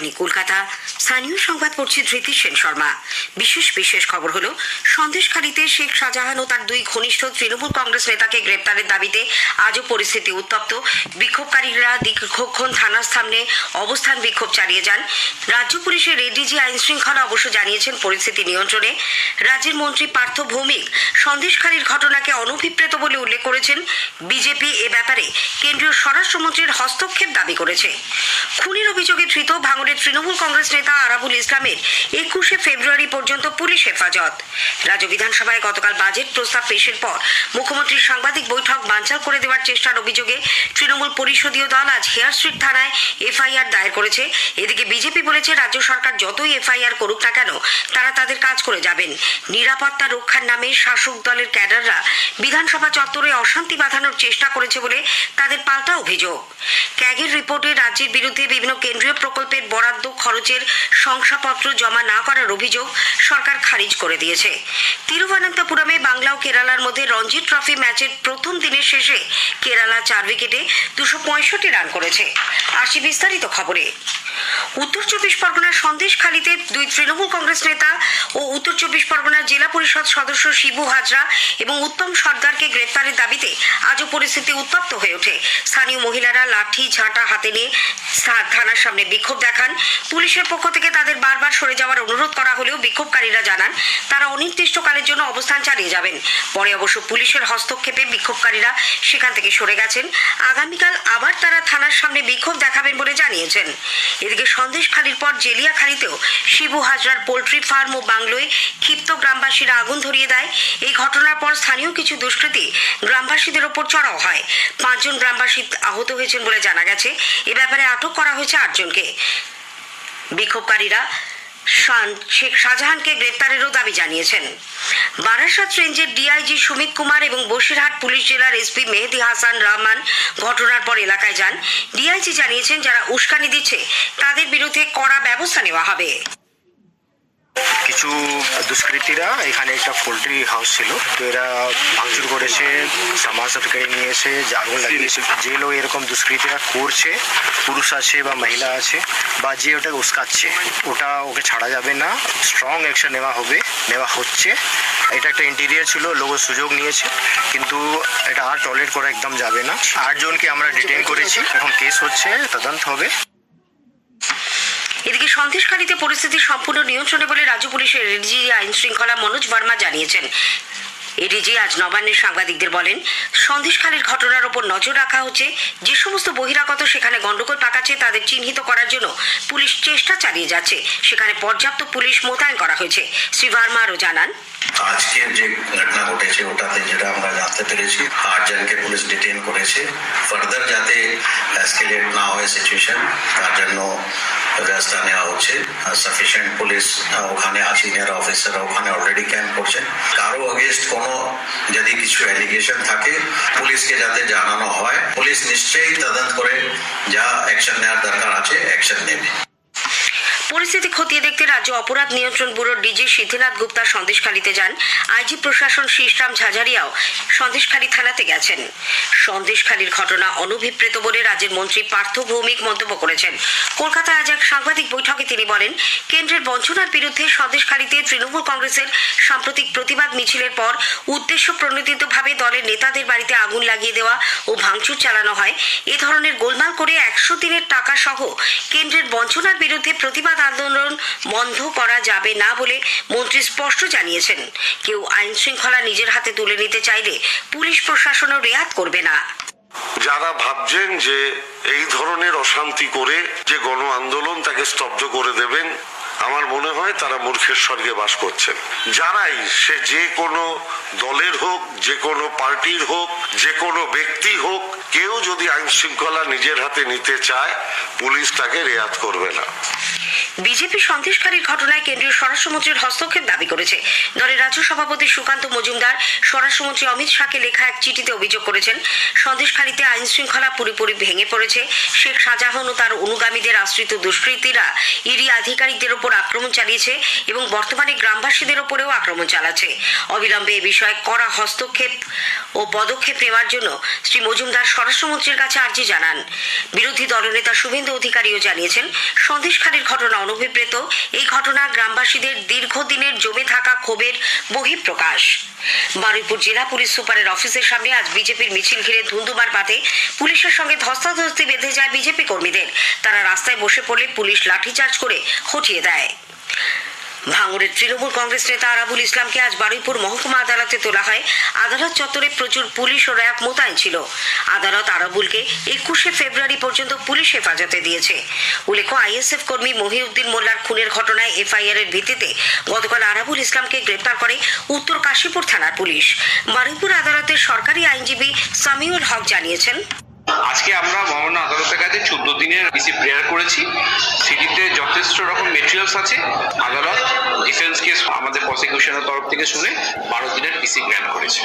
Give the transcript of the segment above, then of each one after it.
আকাশবাণী কলকাতা। স্থানীয় সংবাদ পড়ছি ধৃতি সেন শর্মা। বিশেষ খবর হলো, সন্দেশখালীতে শেখ শাহজাহান ও তার দুই ঘনিষ্ঠ তৃণমূল কংগ্রেস নেতাকে গ্রেপ্তারের দাবিতে আজও পরিস্থিতি উত্তপ্ত। বিক্ষোভকারীরা দীর্ঘক্ষণ থানার সামনে অবস্থান বিক্ষোভ চালিয়ে যান। রাজ্য পুলিশের এডিজি আইন শৃঙ্খলা অবশ্য জানিয়েছেন পরিস্থিতি নিয়ন্ত্রণে। রাজ্যের মন্ত্রী পার্থ ভৌমিক সন্দেশখালীর ঘটনাকে অনভিপ্রেত বলে উল্লেখ করেছেন। বিজেপি এ ব্যাপারে কেন্দ্রীয় স্বরাষ্ট্রমন্ত্রীর হস্তক্ষেপ দাবি করেছে। খুনের অভিযোগে ধৃত ভাঙড়ের তৃণমূল কংগ্রেস নেতা আরাবুল ইসলামের 21শে ফেব্রুয়ারি পর্যন্ত পুলিশ হেফাজত। রাজ্য বিধানসভায় গতকাল বাজেট প্রস্তাব পেশের পর মুখ্যমন্ত্রীর সাংবাদিক বৈঠক বানচাল করে দেওয়ার চেষ্টার অভিযোগে তৃণমূল পরিষদীয় দল আজ হেয়ার স্ট্রিট থানায় এফআইআর দায়ের করেছে। এদিকে বিজেপি বলেছে, রাজ্য সরকার যতই এফআইআর করুক না কেন, তারা তাদের কাজ করে যাবেন। নিরাপত্তা রক্ষার নামে শাসক দলের ক্যাডাররা বিধানসভা চত্বরে অশান্তি বাঁধানোর চেষ্টা করেছে বলে তাদের পাল্টা অভিযোগ। ক্যাগের রিপোর্টে রাজ্যের বিরুদ্ধে বিভিন্ন কেন্দ্রীয় প্রকল্পের বরাদ্দ খরচের শংসাপত্র জমা না করার অভিযোগ সরকার খারিজ করে দিয়েছে। তিরুবনন্তপুরমে বাংলা ও কেরালার মধ্যে রঞ্জি ট্রফি ম্যাচের প্রথম দিনের শেষে কেরালা 4 উইকেটে 265 রান করেছে। আসি বিস্তারিত খবরে। উত্তর 24 পরগনার সন্দেশখালীতে দুই তৃণমূল কংগ্রেস নেতা ও উত্তর 24 পরগনার জেলা পরিষদ সদস্য শিবু হাজরা এবং উত্তম সর্দারকে গ্রেপ্তারের দাবিতে আজও পরিস্থিতি উত্তপ্ত হয়ে ওঠে। স্থানীয় মহিলারা লাঠি ঝাঁটা হাতে নিয়ে থানার সামনে বিক্ষোভ দেখান। পুলিশের পক্ষ থেকে তাদের বারবার সরে যাওয়ার অনুরোধ করা হলেও বিক্ষোভকারীরা জানান তারা অনির্দিষ্টকালের জন্য অবস্থান চালিয়ে যাবেন। পরে অবশ্য পুলিশের হস্তক্ষেপে বিক্ষোভকারীরা সেখান থেকে সরে গেছেন। আগামীকাল আবার তারা থানার সামনে বিক্ষোভ দেখাবেন বলে জানিয়েছেন। এদিকে সন্দেশখালীর পর জেলিয়াখালীতেও শিবু হাজরার পোল্ট্রি ফার্ম ও বাংলোয় ক্ষিপ্ত গ্রামবাসীরা আগুন ধরিয়ে দেয়। এই ঘটনার পর স্থানীয় কিছু দুষ্কৃতী গ্রামবাসীদের ওপর চড়াও হয়। 5 জন গ্রামবাসী আহত হয়েছেন বলে জানা গেছে। এ ব্যাপারে আটক করা হয়েছে 8 জনকে। বিক্ষোভকারীরা শেখ শাহজাহানকে গ্রেপ্তারেরও দাবি জানিয়েছেন। বারাসাত রেঞ্জের ডিআইজি সুমিত কুমার এবং বসিরহাট পুলিশ জেলার এসপি মেহেদি হাসান রহমান ঘটনার পর এলাকায় যান। ডিআইজি জানিয়েছেন, যারা উস্কানি দিচ্ছে তাদের বিরুদ্ধে কড়া ব্যবস্থা নেওয়া হবে। কিছু দুষ্কৃতীরা এখানে একটা পোল্ট্রি হাউস ছিল, তো এরা ভাঙচুর করেছে, সামান সরকারি নিয়েছে, আগুন লাগিয়েছে। যে লোক এরকম দুষ্কৃতীরা করছে, পুরুষ আছে বা মহিলা আছে বা যে ওটা উস্কাচ্ছে, ওকে ছাড়া যাবে না, স্ট্রং অ্যাকশন নেওয়া হচ্ছে। এটা একটা ইন্টেরিয়ার ছিল, লোক সুযোগ নিয়েছে, কিন্তু এটা আর টলারেট করা একদম যাবে না। 8 জনকে আমরা ডিটেইন করেছি, এখন কেস হচ্ছে, তদন্ত হবে। এদিকে সন্দেশখালীতে পরিস্থিতি সম্পূর্ণ নিয়ন্ত্রণে বলে রাজ্য পুলিশের এডিজি আইন শৃঙ্খলা মনোজ বর্মা জানিয়েছেন। এডিজি আজ নবান্নে সাংবাদিকদের বলেন, সন্দেশখালীর ঘটনার ওপর নজর রাখা হচ্ছে। যে সমস্ত বহিরাগত সেখানে গন্ডগোল পাকাচ্ছে তাদের চিহ্নিত করার জন্য পুলিশ চেষ্টা চালিয়ে যাচ্ছে। সেখানে পর্যাপ্ত পুলিশ মোতায়েন করা হয়েছে। শ্রী ভার্মা আরও জানান, আজকের যে ঘটনা ঘটেছে ওটাতে যেটা আমরা জানতে পেরেছি, 8 জনকে পুলিশ ডিটেইন করেছে। ফার্দার যাতে এসকেলেট না হয় সিচুয়েশন, তার জন্য ব্যবস্থা নেওয়া হচ্ছে। সাফিসিয়েন্ট পুলিশ ওখানে সিনিয়র অফিসার ওখানে অলরেডি ক্যাম্প করছেন। কারো অগেনস্ট কোনো যদি কিছু অ্যালিগেশন থাকে পুলিশকে যাতে জানানো হয়, পুলিশ নিশ্চয়ই তদন্ত করে যা অ্যাকশন নেওয়ার দরকার আছে অ্যাকশন নেবে। পরিস্থিতি খতিয়ে দেখতে রাজ্য অপরাধ নিয়ন্ত্রণ ব্যুরোর ডিজি সিদ্ধিনাথ গুপ্তা সন্দেশখালীতে যান। আইজি প্রশাসন শ্রীরাম ঝাঝারিয়াও সন্দেশখালী থানাতে গেছেন। সন্দেশখালীর ঘটনা অনভিপ্রেত বলে রাজ্যের মন্ত্রী পার্থ ভৌমিক মন্তব্য করেছেন। কলকাতায় আজ এক সাংবাদিক বৈঠকে তিনি বলেন, কেন্দ্রের বঞ্চনার বিরুদ্ধে সন্দেশখালীতে তৃণমূল কংগ্রেসের সাম্প্রতিক প্রতিবাদ মিছিলের পর উদ্দেশ্য প্রণোদিতভাবে দলের নেতাদের বাড়িতে আগুন লাগিয়ে দেওয়া ও ভাঙচুর চালানো হয়। এ ধরনের গোলমাল করে 100 দিনের টাকা সহ কেন্দ্রের বঞ্চনার বিরুদ্ধে প্রতিবাদ আন্দোলন বন্ধ করা যাবে না বলে মন্ত্রী স্পষ্ট জানিয়েছেন। কেউ আইন শৃঙ্খলা নিজের হাতে তুলে নিতে চাইলে পুলিশ প্রশাসনও রেয়াত করবে না। যারা ভাবছেন যে এই ধরনের অশান্তি করে যে গণ আন্দোলন তাকে স্তব্ধ করে দেবেন, আমার মনে হয় তারা মূর্খের স্বর্গে বাস করছেন। যারাই সে যে কোনো দলের হোক, যে কোনো পার্টির হোক, যে কোনো ব্যক্তি হোক, কেউ যদি আইন শৃঙ্খলা নিজের হাতে নিতে চায় পুলিশ তাকে রেয়াত করবে না। বিজেপি সন্দেশখালীর ঘটনায় কেন্দ্রীয় স্বরাষ্ট্রমন্ত্রীর হস্তক্ষেপ দাবি করেছে। দলের রাজ্য সভাপতি সুকান্ত মজুমদার স্বরাষ্ট্রমন্ত্রী অমিত শাহকে লেখা এক চিঠিতে অভিযোগ করেছেন, সন্দেশখালীতে আইন শৃঙ্খলা পুরোপুরি ভেঙে পড়েছে। শেখ শাহজাহান ও তার অনুগামীদের আশ্রিত দুষ্কৃতীরা ইডি আধিকারিকদের ওপর আক্রমণ চালিয়েছে এবং বর্তমানে গ্রামবাসীদের ওপরেও আক্রমণ চালাচ্ছে। অবিলম্বে এ বিষয়ে কড়া হস্তক্ষেপ ও পদক্ষেপ নেওয়ার জন্য শ্রী মজুমদার স্বরাষ্ট্রমন্ত্রীর কাছে আর্জি জানান। বিরোধী দলনেতা শুভেন্দু অধিকারীও জানিয়েছেন, সন্দেশখালীর ঘটনা অনভিপ্রেত। এই ঘটনা গ্রামবাসীদের দীর্ঘদিনের জমে থাকা ক্ষোভের বহিঃপ্রকাশ। বারুইপুর জেলা পুলিশ সুপারের অফিসের সামনে আজ বিজেপির মিছিল ঘিরে ধুন্ধুমার বাঁধে। পুলিশের সঙ্গে ধস্তাধস্তি বেঁধে যায় বিজেপি কর্মীদের। তারা রাস্তায় বসে পড়লে পুলিশ লাঠিচার্জ করে হটিয়ে দেয়। ভাঙড়ের তৃণমূল কংগ্রেস নেতা আরাবুল ইসলামকে আজ বারুইপুর মহকুমা আদালতে তোলা হয়। আদালত চত্বরে প্রচুর পুলিশ ও র্যাব মোতায়েন ছিল। আদালত আরাবুলকে 21শে ফেব্রুয়ারি পর্যন্ত পুলিশ হেফাজতে দিয়েছে। উল্লেখ্য, আইএসএফ কর্মী মহিউদ্দিন মোল্লার খুনের ঘটনায় এফআইআর এর ভিত্তিতে গতকাল আরাবুল ইসলামকে গ্রেপ্তার করে উত্তর কাশীপুর থানার পুলিশ। বারুইপুর আদালতের সরকারি আইনজীবী সামিউল হক জানিয়েছেন, আজকে আমরা মহামান্য আদালতের কাছে 14 দিনের পিসি প্রেয়ার করেছি। সিটিতে যথেষ্ট রকম মেটেরিয়ালস আছে। আদালত ডিফেন্সকে আমাদের প্রসিকিউশনের তরফ থেকে শুনে 12 দিনের পিসি গ্র্যান্ট করেছে।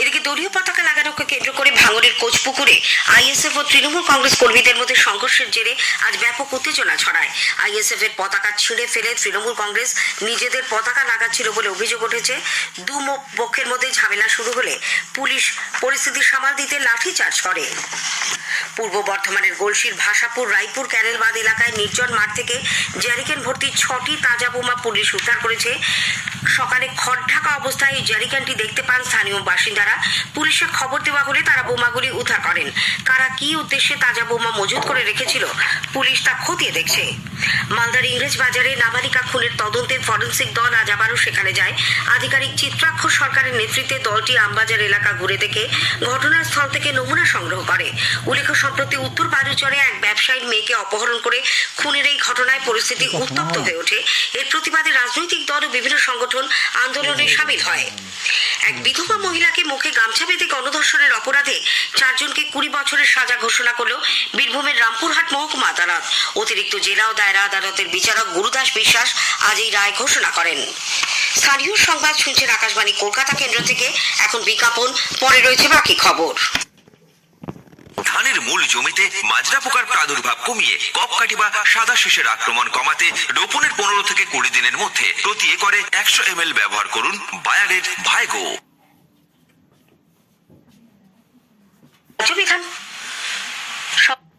এদিকে দলীয় পতাকা লাগানোকে কেন্দ্র করে ভাঙড়ের কোচপুকুরে আইএসএফ ও তৃণমূল কংগ্রেস কর্মীদের মধ্যে সংঘর্ষের জেরে আজ ব্যাপক উত্তেজনা ছড়ায়। আইএসএফ এর পতাকা ছিঁড়ে ফেলে তৃণমূল কংগ্রেস নিজেদের পতাকা লাগাচ্ছিল বলে অভিযোগ উঠেছে। দু পক্ষের মধ্যে ঝামেলা শুরু হলে পুলিশ পরিস্থিতি সামাল দিতে লাঠিচার্জ করে। পূর্ব বর্ধমানের গলসির ভাষাপুর রায়পুর ক্যানেলবাঁধ এলাকায় নির্জন মাঠ থেকে জ্যারিকেন ভর্তি 6টি তাজা বোমা পুলিশ উদ্ধার করেছে। সকালে খড় ঢাকা অবস্থায় এই জ্যারিকেনটি দেখতে পান স্থানীয় বাসিন্দারা। পুলিশে খবর দেওয়া হলে তারা বোমাগুলি উদ্ধার করেন। কারা কি উদ্দেশ্যে তাজা বোমা মজুত করে রেখেছিল পুলিশ তা খতিয়ে দেখছে। মালদার ইংরেজ বাজারে নাবালিকা খুনের তদন্তে ফরেন্সিক দল আজ আবারও সেখানে যায়। আধিকারিক চিত্রাক্ষর সরকারের নেতৃত্বে দলটি আমবাজার এলাকা ঘুরে দেখে ঘটনাস্থল থেকে নমুনা সংগ্রহ করে। উল্লেখ্য, সম্প্রতি উত্তর বালুচরে এক ব্যবসায়ীর মেয়েকে অপহরণ করে খুনের এই ঘটনায় পরিস্থিতি উত্তপ্ত হয়ে ওঠে। এর প্রতিবাদে রাজনৈতিক দল ও বিভিন্ন সংগঠন আন্দোলনে সামিল হয়। এক বিধবা মহিলাকে মুখে গামছা বেঁধে গণধর্ষণের অপরাধে 4 জনকে 20 বছরের সাজা ঘোষণা করল বীরভূমের রামপুরহাট মহকুমা আদালত। অতিরিক্ত জেলা ও দায়রা আদালতের বিচারক গুরুদাস বিশ্বাস আজ এই রায় ঘোষণা করেন। স্থানীয় সংবাদ শুনছেন আকাশবাণী কলকাতা কেন্দ্র থেকে। এখন বিজ্ঞাপন, পরে রয়েছে বাকি খবর। ধানের মূল জমিতে মাজরা পোকার প্রাদুর্ভাব কমিয়ে কপকাঠি বা সাদা শীষের আক্রমণ কমাতে রোপণের 15 থেকে 20 দিনের মধ্যে প্রতি একরে 100 ml ব্যবহার করুন বায়ারের ভাইগো।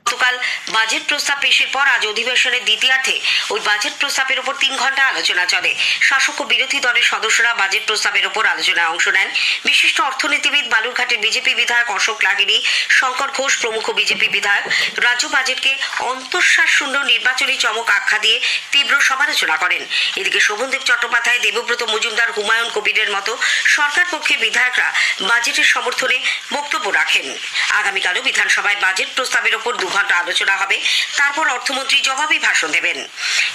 গতকাল বাজেট প্রস্তাব পেশের পর আজ অধিবেশনের দ্বিতীয়ার্ধে ওই বাজেট প্রস্তাবের উপর 3 ঘন্টা আলোচনা চলে। শাসক ও বিরোধী দলের সদস্যরা বাজেট প্রস্তাবের উপর আলোচনায় অংশ নেন। বিশিষ্ট অর্থনীতিবিদ বালুরঘাটের বিজেপি বিধায়ক অশোক লাহিড়ী, শঙ্কর ঘোষ প্রমুখ বিজেপি বিধায়ক রাজ্য বাজেটকে অন্তঃশ্বাস শূন্য নির্বাচনী চমক আখ্যা দিয়ে তীব্র সমালোচনা করেন। এদিকে শোভনদেব চট্টোপাধ্যায়, দেবব্রত মজুমদার, হুমায়ুন কবিরের মতো সরকার পক্ষের বিধায়করা বাজেটের সমর্থনে বক্তব্য রাখেন। আগামীকালও বিধানসভায় বাজেট প্রস্তাবের উপর 2 ঘন্টা আলোচনা হবে। তারপর অর্থমন্ত্রী জবাবি ভাষণ দেবেন।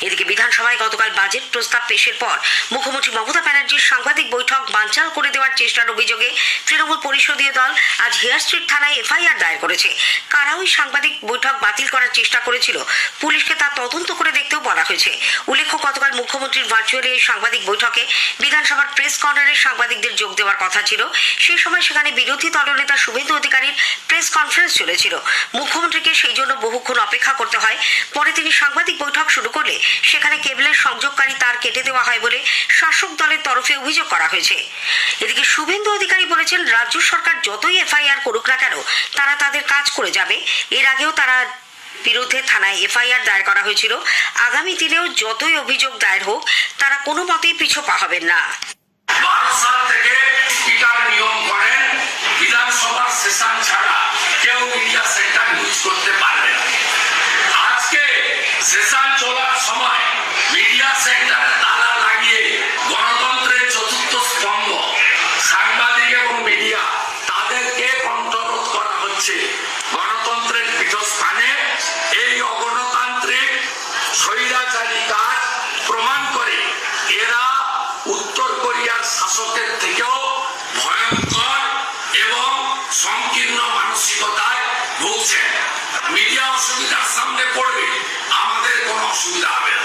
এদিকে বিধানসভায় গতকাল বাজেট প্রস্তাব পেশের পর মুখ্যমন্ত্রী মমতা ব্যানার্জির সাংবাদিক বৈঠক বানচাল করে দেওয়ার চেষ্টার অভিযোগে তৃণমূল পরিষদীয় দল আজ হেয়ার স্ট্রিট থানায় এফআইআর দায়ের করেছে। কারা ওই সাংবাদিক বৈঠক বাতিল করার চেষ্টা করেছিল পুলিশকে তা তদন্ত করে দেখতেও বলা হয়েছে। উল্লেখ্য, গতকাল মুখ্যমন্ত্রীর ভার্চুয়ালি এই সাংবাদিক বৈঠকে বিধানসভার প্রেস কর্নারে সাংবাদিকদের যোগ দেওয়ার কথা ছিল। সেই সময় সেখানে বিরোধী দলনেতা শুভেন্দু অধিকারীর প্রেস কনফারেন্স চলেছিল। মুখ্যমন্ত্রীকে সেই জন্য বহুক্ষণ অপেক্ষা করতে হয়। পরে তিনি সাংবাদিক বৈঠক শুরু করলে সেখানে কেবলের সংযোগকারী তার কেটে দেওয়া হয় বলে শাসক দলের তরফে অভিযোগ করা হয়েছে। এদিকে শুভেন্দু অধিকারী বলেছেন, রাজ্য সরকার যতই এফআইআর করুক না কেন তারা তাদের কাজ করে যাবে। এর আগেও তারা বিরুদ্ধে থানায় এফআইআর দায়ের করা হয়েছিল। আগামী দিনেও যতই অভিযোগ দায়ের হোক তারা কোনো মতেই পিছু পা হবেন না। 12 সাল থেকে এটার নিয়ম করেন, বিধানসভার সেশন ছাড়া কেউ মিডিয়া সেন্টার ইউজ করতে পারবে না। আজকে সেশন চলার সময় মিডিয়া সেন্টারে তালা লাগিয়ে গণতন্ত্রের চতুর্থ স্তম্ভ সাংবাদিক এবং মিডিয়া তাদেরকে কণ্ঠরোধ করা হচ্ছে। গণতন্ত্রের পীঠস্থানে এই অগণতান্ত্রিক স্বৈরাচারী কাজ প্রমাণ করে এরা উত্তর কোরিয়ার শাসকের থেকেও ভয়ঙ্কর এবং সংকীর্ণ মানসিকতায় ভুগছে। মিডিয়া অসুবিধার সামনে পড়বে আমাদের কোনো অসুবিধা হবে না।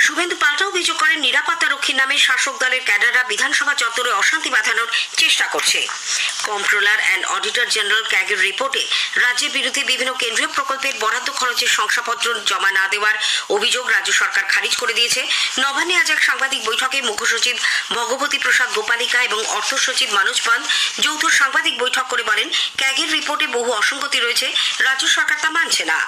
শুভেন্দু পাল্টা অভিযোগ করেন নিরাপত্তা রক্ষীর নামে শাসক দলের ক্যাডাররা বিধানসভা চত্বরে অশান্তি বাঁধানোর চেষ্টা করছে। কন্ট্রোলার অ্যান্ড অডিটর জেনারেল ক্যাগের রিপোর্টে রাজ্যের বিরুদ্ধে বিভিন্ন কেন্দ্রীয় প্রকল্পের বরাদ্দ খরচের শংসাপত্র জমা না দেওয়ার অভিযোগ রাজ্য সরকার খারিজ করে দিয়েছে। নবান্নে আজ এক সাংবাদিক বৈঠকে মুখ্য সচিব ভগবতী প্রসাদ গোপালিকা এবং অর্থ সচিব মনোজ পান্ত যৌথ সাংবাদিক বৈঠক করে বলেন, ক্যাগের রিপোর্টে বহু অসঙ্গতি রয়েছে, রাজ্য সরকার তা মানছে না।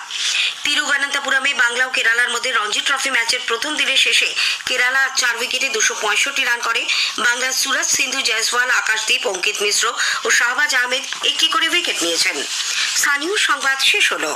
তিরুবনন্তপুরমে বাংলা ও কেরালার মধ্যে রঞ্জি ট্রফি ম্যাচের প্রথম দিনের শেষে কেরালা 4 উইকেটে 265 রান করে। বাংলার সুরজ, সিন্ধু, জয়সওয়াল, আকাশদীপ, অঙ্কিত মিশ্র ও শাহবাজ আহমেদ একটি করে উইকেট নিয়েছেন। স্থানীয় সংবাদ শেষ হলো।